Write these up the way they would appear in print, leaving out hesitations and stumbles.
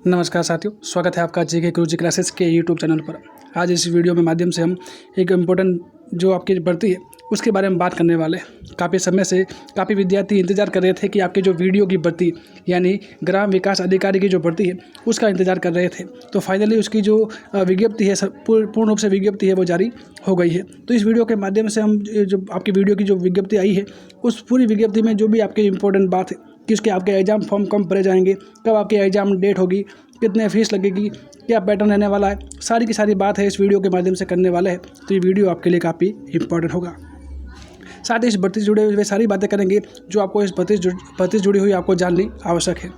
नमस्कार साथियों, स्वागत है आपका जीके गुरुजी क्लासेस के यूट्यूब चैनल पर। आज इस वीडियो में माध्यम से हम एक इम्पोर्टेंट जो आपकी भर्ती है उसके बारे में बात करने वाले हैं। काफ़ी समय से काफ़ी विद्यार्थी इंतजार कर रहे थे कि आपके जो वीडियो की भर्ती यानी ग्राम विकास अधिकारी की जो भर्ती है उसका इंतजार कर रहे थे। तो फाइनली उसकी जो विज्ञप्ति है पूर्ण रूप से विज्ञप्ति है वो जारी हो गई है। तो इस वीडियो के माध्यम से हम जो आपकी वीडियो की जो विज्ञप्ति आई है उस पूरी विज्ञप्ति में जो भी आपकी इंपॉर्टेंट बात है कि उसके आपके एग्ज़ाम फॉर्म कब भरे जाएंगे, कब आपकी एग्ज़ाम डेट होगी, कितने फीस लगेगी, क्या पैटर्न रहने वाला है, सारी की सारी बात है इस वीडियो के माध्यम से करने वाले हैं। तो ये वीडियो आपके लिए काफ़ी इंपॉर्टेंट होगा। साथ ही इस भर्ती से जुड़े हुए सारी बातें करेंगे जो आपको इस भर्ती से जुड़ी हुई आपको जाननी आवश्यक है।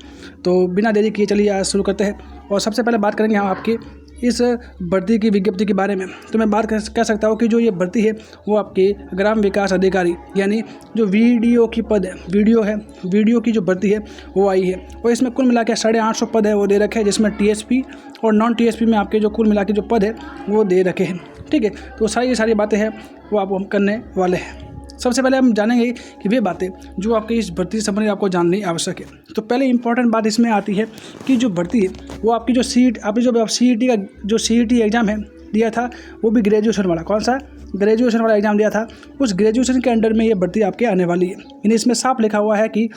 तो बिना देरी किए चलिए आज शुरू करते हैं। और सबसे पहले बात करेंगे हम आपकी इस भर्ती की विज्ञप्ति के बारे में। तो मैं बात कह सकता हूँ कि जो ये भर्ती है वो आपके ग्राम विकास अधिकारी यानी जो वीडियो की पद है, वीडियो की जो भर्ती है वो आई है। और इसमें कुल मिला के 850 पद है वो दे रखे हैं, जिसमें टीएसपी और नॉन टीएसपी में आपके जो कुल मिला के जो पद है वो दे रखे हैं। ठीक है, तो सारी बातें हैं वो आप हम करने वाले हैं। सबसे पहले हम जानेंगे कि वे बातें जो आपकी इस भर्ती से संबंधित आपको जाननी आवश्यक है। तो पहले इंपॉर्टेंट बात इसमें आती है कि जो भर्ती है वो आपकी जो सीट आपने जो आप सीईटी का जो सीईटी एग्ज़ाम है दिया था वो भी ग्रेजुएशन वाला, कौन सा ग्रेजुएशन वाला एग्ज़ाम दिया था, उस ग्रेजुएशन के अंडर में ये भर्ती आपके आने वाली है। यानी इसमें साफ लिखा हुआ है कि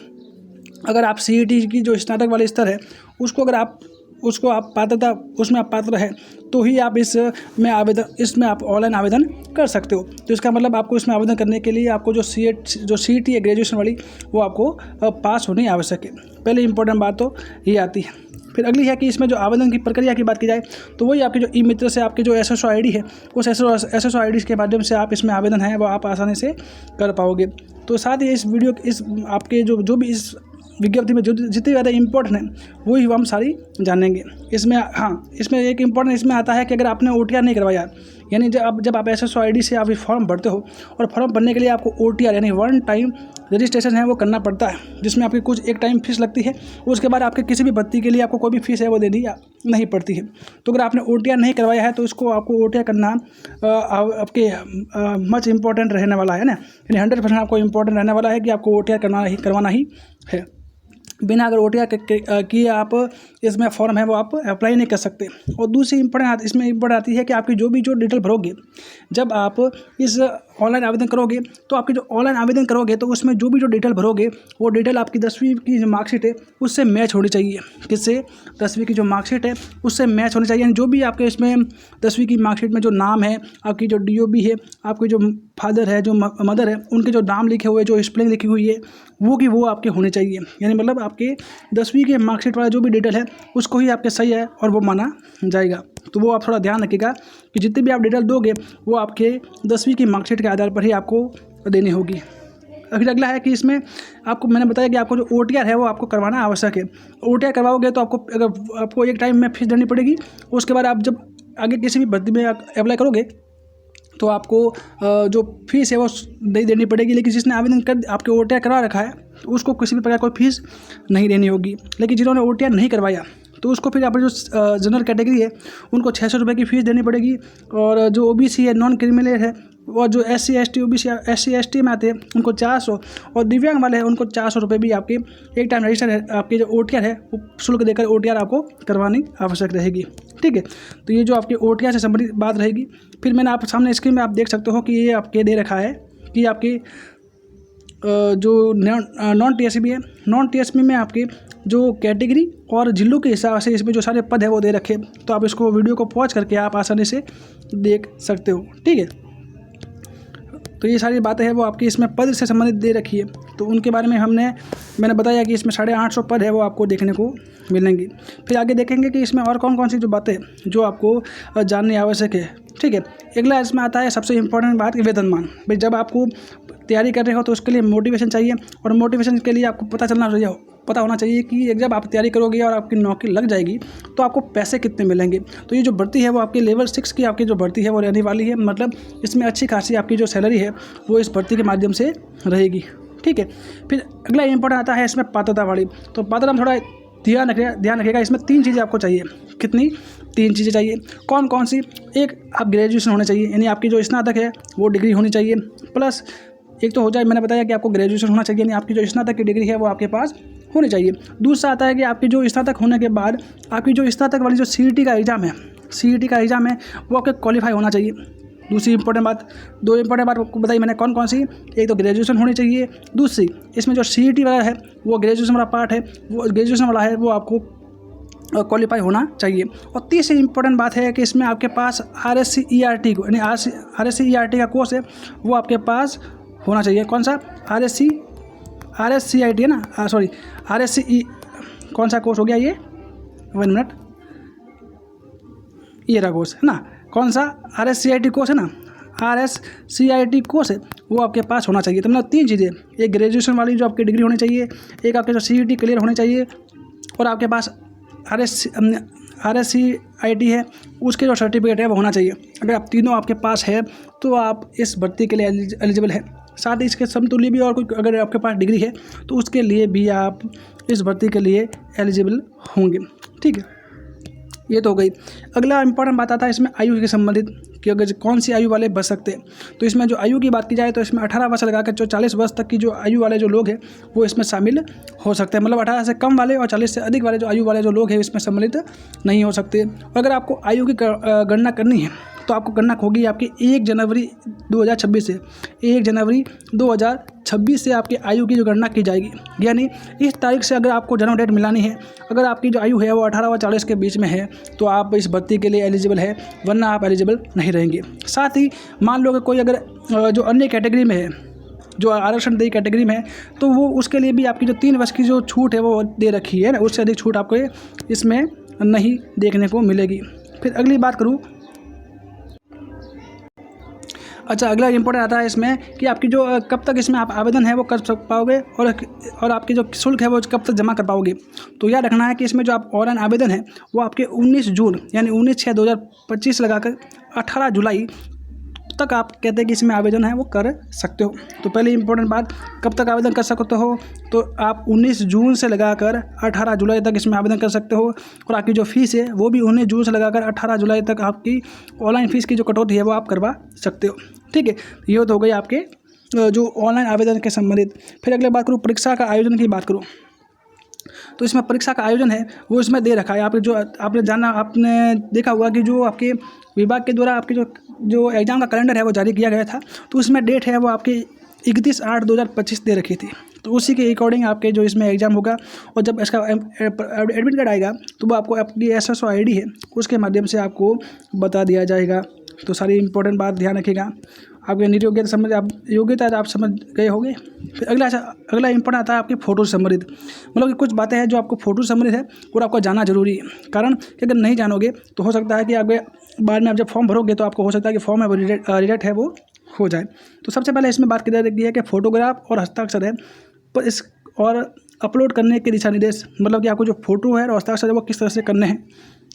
अगर आप सीईटी की जो स्नातक वाले स्तर है उसको आप पात्रता उसमें आप पात्र हैं तो ही आप इसमें आप ऑनलाइन आवेदन कर सकते हो। तो इसका मतलब आपको इसमें आवेदन करने के लिए आपको जो सीईटी है ग्रेजुएशन वाली वो आपको पास होनी आवश्यक है। पहले इंपॉर्टेंट बात तो ये आती है। फिर अगली है कि इसमें जो आवेदन की प्रक्रिया की बात की जाए तो वही आपकी जो ई मित्र से आपकी जो एसएसओ आईडी है उस एसएसओ आईडी के माध्यम से आप इसमें आवेदन है वो आप आसानी से कर पाओगे। तो साथ ही इस आपके जो भी इस विज्ञप्ति में जो जितनी ज़्यादा इम्पोर्टेंट है वही हम सारी जानेंगे। इसमें एक इम्पोर्टेंट इसमें आता है कि अगर आपने ओटीआर नहीं करवाया यानी जब आप एसएसओ आईडी से आप फॉर्म भरते हो और फॉर्म भरने के लिए आपको ओटीआर यानी वन टाइम रजिस्ट्रेशन है वो करना पड़ता है, जिसमें आपकी कुछ एक टाइम फीस लगती है। उसके बाद आपके किसी भी भर्ती के लिए आपको कोई भी फीस है वो देनी नहीं पड़ती है। तो अगर आपने ओटीआर नहीं करवाया है तो आपको ओटीआर करना आपके मच इम्पॉर्टेंट रहने वाला है ना, यानी 100% आपको इम्पोर्टेंट रहने वाला है कि आपको ओटीआर करवाना ही है। बिना अगर ओटीआर किए आप इसमें फॉर्म है वो आप अप्लाई नहीं कर सकते। और दूसरी इसमें इम्पोर्टेंट आती है कि आपकी जो डिटेल भरोगे जब आप इस ऑनलाइन आवेदन करोगे तो आपकी जो ऑनलाइन आवेदन करोगे तो उसमें जो भी डिटेल भरोगे वो डिटेल आपकी 10वीं की जो मार्कशीट है उससे मैच होनी चाहिए। किससे? 10वीं की जो मार्कशीट है उससे मैच होनी चाहिए। यानी जो भी आपके इसमें 10वीं की मार्कशीट में जो नाम है, आपकी जो डीओबी है, आपकी जो फादर है, जो मदर है, उनके जो नाम लिखे हुए, जो स्पेलिंग लिखी हुई है वो आपके होने चाहिए। यानी मतलब आपके 10वीं के मार्कशीट वाला जो भी डिटेल है उसको ही आपके सही है और वो माना जाएगा। तो वो आप थोड़ा ध्यान रखिएगा कि जितनी भी आप डिटेल दोगे वो आपके 10वीं की मार्कशीट के आधार पर ही आपको देनी होगी। फिर अगला है कि इसमें आपको मैंने बताया कि आपको जो ओटीआर है वो आपको करवाना आवश्यक है। ओटीआर करवाओगे तो आपको एक टाइम में फीस देनी पड़ेगी। उसके बाद आप जब आगे किसी भी भर्ती में अप्लाई करोगे तो आपको जो फीस है वो नहीं देनी पड़ेगी। लेकिन जिसने आवेदन कर आपके ओटीआर करवा रखा है तो उसको किसी भी प्रकार कोई फीस नहीं देनी होगी। लेकिन जिन्होंने ओटीआर नहीं करवाया तो उसको फिर अपनी जो जनरल कैटेगरी है उनको 600 रुपये की फ़ीस देनी पड़ेगी। और जो ओबीसी है, नॉन क्रिमिनल है, और जो SC ST OBC SC ST में आते हैं उनको 400, और दिव्यांग वाले हैं उनको 400 रुपये भी आपके एक टाइम रजिस्टर है आपके जो ओटीआर है वो शुल्क देकर ओटीआर आपको करवानी आवश्यक रहेगी। ठीक है, तो ये जो आपके ओटीआर से संबंधित बात रहेगी। फिर मैंने आप सामने स्क्रीन में आप देख सकते हो कि ये आपके दे रखा है कि आपकी जो नॉन टीएसपी है, नॉन टीएसपी में आपके जो कैटेगरी और जिलों के हिसाब से इसमें जो सारे पद है वो दे रखे। तो आप इसको वीडियो को पॉज करके आप आसानी से देख सकते हो। ठीक है, तो ये सारी बातें हैं वो आपकी इसमें पद से संबंधित दे रखी है। तो उनके बारे में मैंने बताया कि इसमें 850 पद है वो आपको देखने को मिलेंगी। फिर आगे देखेंगे कि इसमें और कौन कौन सी जो बातें जो आपको जाननी आवश्यक है। ठीक है, अगला इसमें आता है सबसे इम्पोर्टेंट बात, वेतनमान। भाई जब आपको तैयारी कर रहे हो तो उसके लिए मोटिवेशन चाहिए, और मोटिवेशन के लिए आपको पता होना चाहिए कि जब आप तैयारी करोगे और आपकी नौकरी लग जाएगी तो आपको पैसे कितने मिलेंगे। तो ये जो भर्ती है वो आपकी लेवल 6 की आपकी जो भर्ती है वो रहने वाली है। मतलब इसमें अच्छी खासी आपकी जो सैलरी है वो इस भर्ती के माध्यम से रहेगी। ठीक है, फिर अगला इंपॉर्टेंट आता है इसमें पात्रता वाली। तो पात्रता में थोड़ा ध्यान रखिएगा। इसमें 3 चीज़ें आपको चाहिए। कितनी? 3 चीज़ें चाहिए। कौन कौन सी? एक, आप ग्रेजुएशन होने चाहिए, यानी आपकी जो स्नातक है वो डिग्री होनी चाहिए, प्लस एक तो हो जाए, मैंने बताया कि आपको ग्रेजुएशन होना चाहिए, यानी आपकी जो स्नातक की डिग्री है वो आपके पास होनी चाहिए। दूसरा आता है कि आपकी जो स्नातक होने के बाद आपकी जो स्नातक वाली जो CET का एग्ज़ाम है, CET का एग्ज़ाम है वो आपके क्वालिफाई होना चाहिए। दूसरी इंपॉर्टेंट बात, 2 इंपॉर्टेंट बात आपको बताई मैंने, कौन कौन सी? एक तो ग्रेजुएशन होनी चाहिए, दूसरी इसमें जो CET वाला है वो ग्रेजुएशन वाला पार्ट है, वो ग्रेजुएशन वाला है वो आपको क्वालिफाई होना चाहिए। और तीसरी इंपॉर्टेंट बात है कि इसमें आपके पास RSC-ERT को, यानी RSC-ERT का कोर्स है वो आपके पास होना चाहिए। कौन सा? RSCIT है ना, सॉरी RSC कौन सा कोर्स हो गया ये? 1 मिनट, ये रहा कोर्स है ना, कौन सा? RSCIT कोर्स है ना, RSCIT कोर्स है वो आपके पास होना चाहिए। तो मतलब 3 चीज़ें, एक ग्रेजुएशन वाली जो आपकी डिग्री होनी चाहिए, एक आपके जो CET क्लियर होनी चाहिए, और आपके पास RSCIT है उसके जो सर्टिफिकेट है वो होना चाहिए। अगर आप तीनों आपके पास है तो आप इस भर्ती के लिए एलिजिबल है। साथ ही इसके समतुल्य भी और कोई अगर आपके पास डिग्री है तो उसके लिए भी आप इस भर्ती के लिए एलिजिबल होंगे। ठीक है, ये तो हो गई। अगला इंपॉर्टेंट बात आता है इसमें आयु के संबंधित, कि अगर कौन सी आयु वाले बच सकते हैं। तो इसमें जो आयु की बात की जाए तो इसमें 18 वर्ष लगाकर जो 40 वर्ष तक की जो आयु वाले जो लोग हैं वो इसमें शामिल हो सकते हैं। मतलब 18 से कम वाले और 40 से अधिक वाले जो आयु वाले जो लोग हैं इसमें सम्मिलित नहीं हो सकते। अगर आपको आयु की गणना करनी है तो आपको गणना होगी आपकी 1 जनवरी 2026 से, 1 जनवरी 2026 से आपकी आयु की जो गणना की जाएगी। यानी इस तारीख से अगर आपको जन्म डेट मिलानी है, अगर आपकी जो आयु है वो 18 और 40 के बीच में है तो आप इस भर्ती के लिए एलिजिबल है, वरना आप एलिजिबल नहीं रहेंगे। साथ ही मान लो कि कोई अगर जो अन्य कैटेगरी में है, जो आरक्षण देय कैटेगरी में है, तो वो उसके लिए भी आपकी जो 3 वर्ष की जो छूट है वो दे रखी है ना, उससे अधिक छूट आपको इसमें नहीं देखने को मिलेगी। फिर अगली बात करूँ, अच्छा अगला इंपॉर्टेंट आता है इसमें कि आपकी जो कब तक इसमें आप आवेदन है वो कर पाओगे, और आपकी जो शुल्क है वो कब तक जमा कर पाओगे। तो याद रखना है कि इसमें जो आप ऑनलाइन आवेदन है वो आपके 19 जून यानी 19/6/2025 लगाकर 18 जुलाई तक आप कहते हैं कि इसमें आवेदन है वो कर सकते हो। तो पहले इंपॉर्टेंट बात, कब तक आवेदन कर सकते हो? तो आप 19 जून से लगाकर 18 जुलाई तक इसमें आवेदन कर सकते हो, और आपकी जो फ़ीस है वो भी 19 जून से लगाकर 18 जुलाई तक आपकी ऑनलाइन फ़ीस की जो कटौती है वो आप करवा सकते हो। ठीक है, ये तो हो गई आपके जो ऑनलाइन आवेदन के संबंधित। फिर अगले बात करूँ, परीक्षा का आयोजन की बात करूँ तो इसमें परीक्षा का आयोजन है वो इसमें दे रखा है। आपने देखा होगा कि जो आपके विभाग के द्वारा आपके जो एग्ज़ाम का कैलेंडर है वो जारी किया गया था, तो उसमें डेट है वो आपके 31/8/2025 दे रखी थी। तो उसी के अकॉर्डिंग आपके जो इसमें एग्ज़ाम होगा, और जब इसका एडमिट कार्ड आएगा तो वो आपको अपनी SSO ID है उसके माध्यम से आपको बता दिया जाएगा। तो सारी इंपॉर्टेंट बात ध्यान रखिएगा। आपके योग्यता आप समझ गए होंगे। फिर अगला इंपॉर्टेंट आता है आपके फ़ोटो से संबंधित, मतलब कि कुछ बातें हैं जो आपको फ़ोटो से संबंधित है और आपको जानना जरूरी है। कारण कि अगर नहीं जानोगे तो हो सकता है कि आगे बाद में आप जब फॉर्म भरोगे तो आपको हो सकता है कि फॉर्म है वो रिजेक्ट है वो हो जाए। तो सबसे पहले इसमें बात की जाती है कि फ़ोटोग्राफ और हस्ताक्षर है पर और अपलोड करने के दिशा निर्देश, मतलब कि आपको जो फ़ोटो है और हस्ताक्षर है वो किस तरह से करने हैं।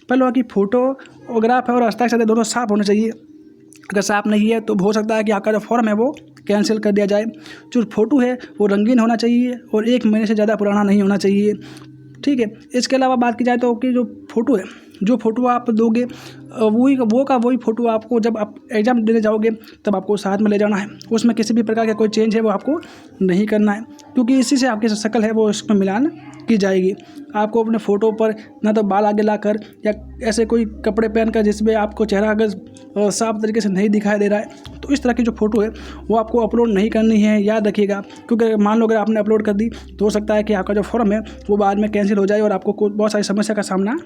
पहले कि फोटोग्राफ है और हस्ताक्षर है दोनों साफ़ होने चाहिए। अगर साफ़ नहीं है तो हो सकता है कि आपका जो फॉर्म है वो कैंसिल कर दिया जाए। जो फ़ोटो है वो रंगीन होना चाहिए और 1 महीने से ज़्यादा पुराना नहीं होना चाहिए। ठीक है, इसके अलावा बात की जाए तो कि जो फ़ोटो है, जो फ़ोटो आप दोगे वही फ़ोटो आपको जब आप एग्ज़ाम देने जाओगे तब आपको साथ में ले जाना है। उसमें किसी भी प्रकार का कोई चेंज है वो आपको नहीं करना है, क्योंकि इसी से आपकी शक्ल है वो इसमें मिलान की जाएगी। आपको अपने फ़ोटो पर ना तो बाल आगे लाकर या ऐसे कोई कपड़े पहनकर जिसमें आपको चेहरा अगर साफ तरीके से नहीं दिखाई दे रहा है, तो इस तरह की जो फ़ोटो है वो आपको अपलोड नहीं करनी है, याद रखिएगा। क्योंकि मान लो अगर आपने अपलोड कर दी तो हो सकता है कि आपका जो फॉर्म है वो बाद में कैंसिल हो जाए और आपको बहुत सारी समस्या का सामना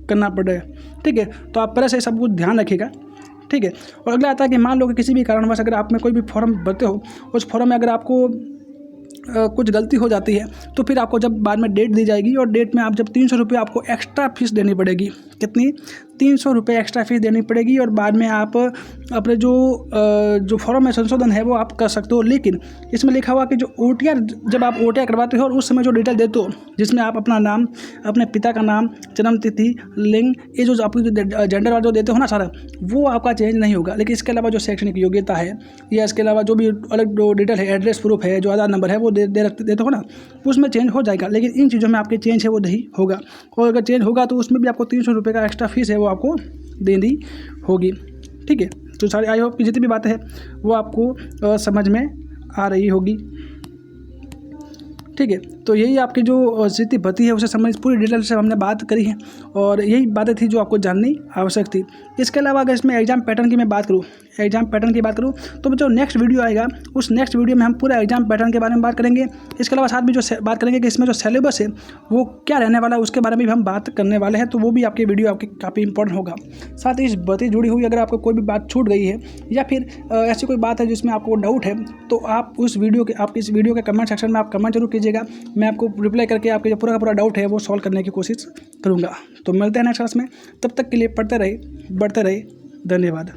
करना पड़े। ठीक है, तो आप पहले से सब कुछ ध्यान रखिएगा। ठीक है, और अगला आता है कि मान लो कि किसी भी कारणवश अगर आप में कोई भी फॉर्म भरते हो, उस फॉर्म में अगर आपको कुछ गलती हो जाती है तो फिर आपको जब बाद में डेट दी जाएगी और डेट में आप जब 300 रुपये आपको एक्स्ट्रा फीस देनी पड़ेगी। कितनी? 300 रुपये एक्स्ट्रा फीस देनी पड़ेगी, और बाद में आप अपने जो फॉर्म में संशोधन है वो आप कर सकते हो। लेकिन इसमें लिखा हुआ कि जो OTR जब आप OTR करवाते हो और उस समय जो डिटेल देते हो, जिसमें आप अपना नाम, अपने पिता का नाम, जन्म तिथि, लिंग, ये जो आपकी जेंडर वाला जो देते हो ना सारा, वो आपका चेंज नहीं होगा। लेकिन इसके अलावा जो शैक्षणिक योग्यता है या इसके अलावा जो भी अलग जो डिटेल है, एड्रेस प्रूफ है, जो आधार नंबर है वो देते हो ना, उसमें चेंज हो जाएगा। लेकिन इन चीज़ों में आपके चेंज है वो नहीं होगा, और अगर चेंज होगा तो उसमें भी आपको 300 रुपये का एक्स्ट्रा फीस है वो आपको देनी होगी। ठीक है, तो सारी आई होप की जितनी भी बातें हैं वो आपको समझ में आ रही होगी। ठीक है, तो यही आपकी जो स्थिति भर्ती है उसे संबंधित पूरी डिटेल से हमने बात करी है और यही बातें थी जो आपको जाननी आवश्यक थी। इसके अलावा अगर इसमें एग्जाम पैटर्न की मैं बात करूँ तो जो नेक्स्ट वीडियो आएगा उस नेक्स्ट वीडियो में हम पूरा एग्जाम पैटर्न के बारे में बात करेंगे। इसके अलावा साथ में जो बात करेंगे कि इसमें जो सिलेबस है वो क्या रहने वाला है उसके बारे में भी हम बात करने वाले हैं, तो वो भी आपकी वीडियो आपकी काफ़ी इंपॉर्टेंट होगा। साथ ही इस भर्ती जुड़ी हुई अगर आपको कोई भी बात छूट गई है या फिर ऐसी कोई बात है जिसमें आपको डाउट है तो आप इस वीडियो के कमेंट सेक्शन में आप कमेंट जरूर कीजिएगा। मैं आपको रिप्लाई करके आपके जो पूरा का पूरा डाउट है वो सॉल्व करने की कोशिश करूँगा। तो मिलते हैं नेक्स्ट क्लास में, तब तक के लिए पढ़ते रहिए, बढ़ते रहिए। धन्यवाद।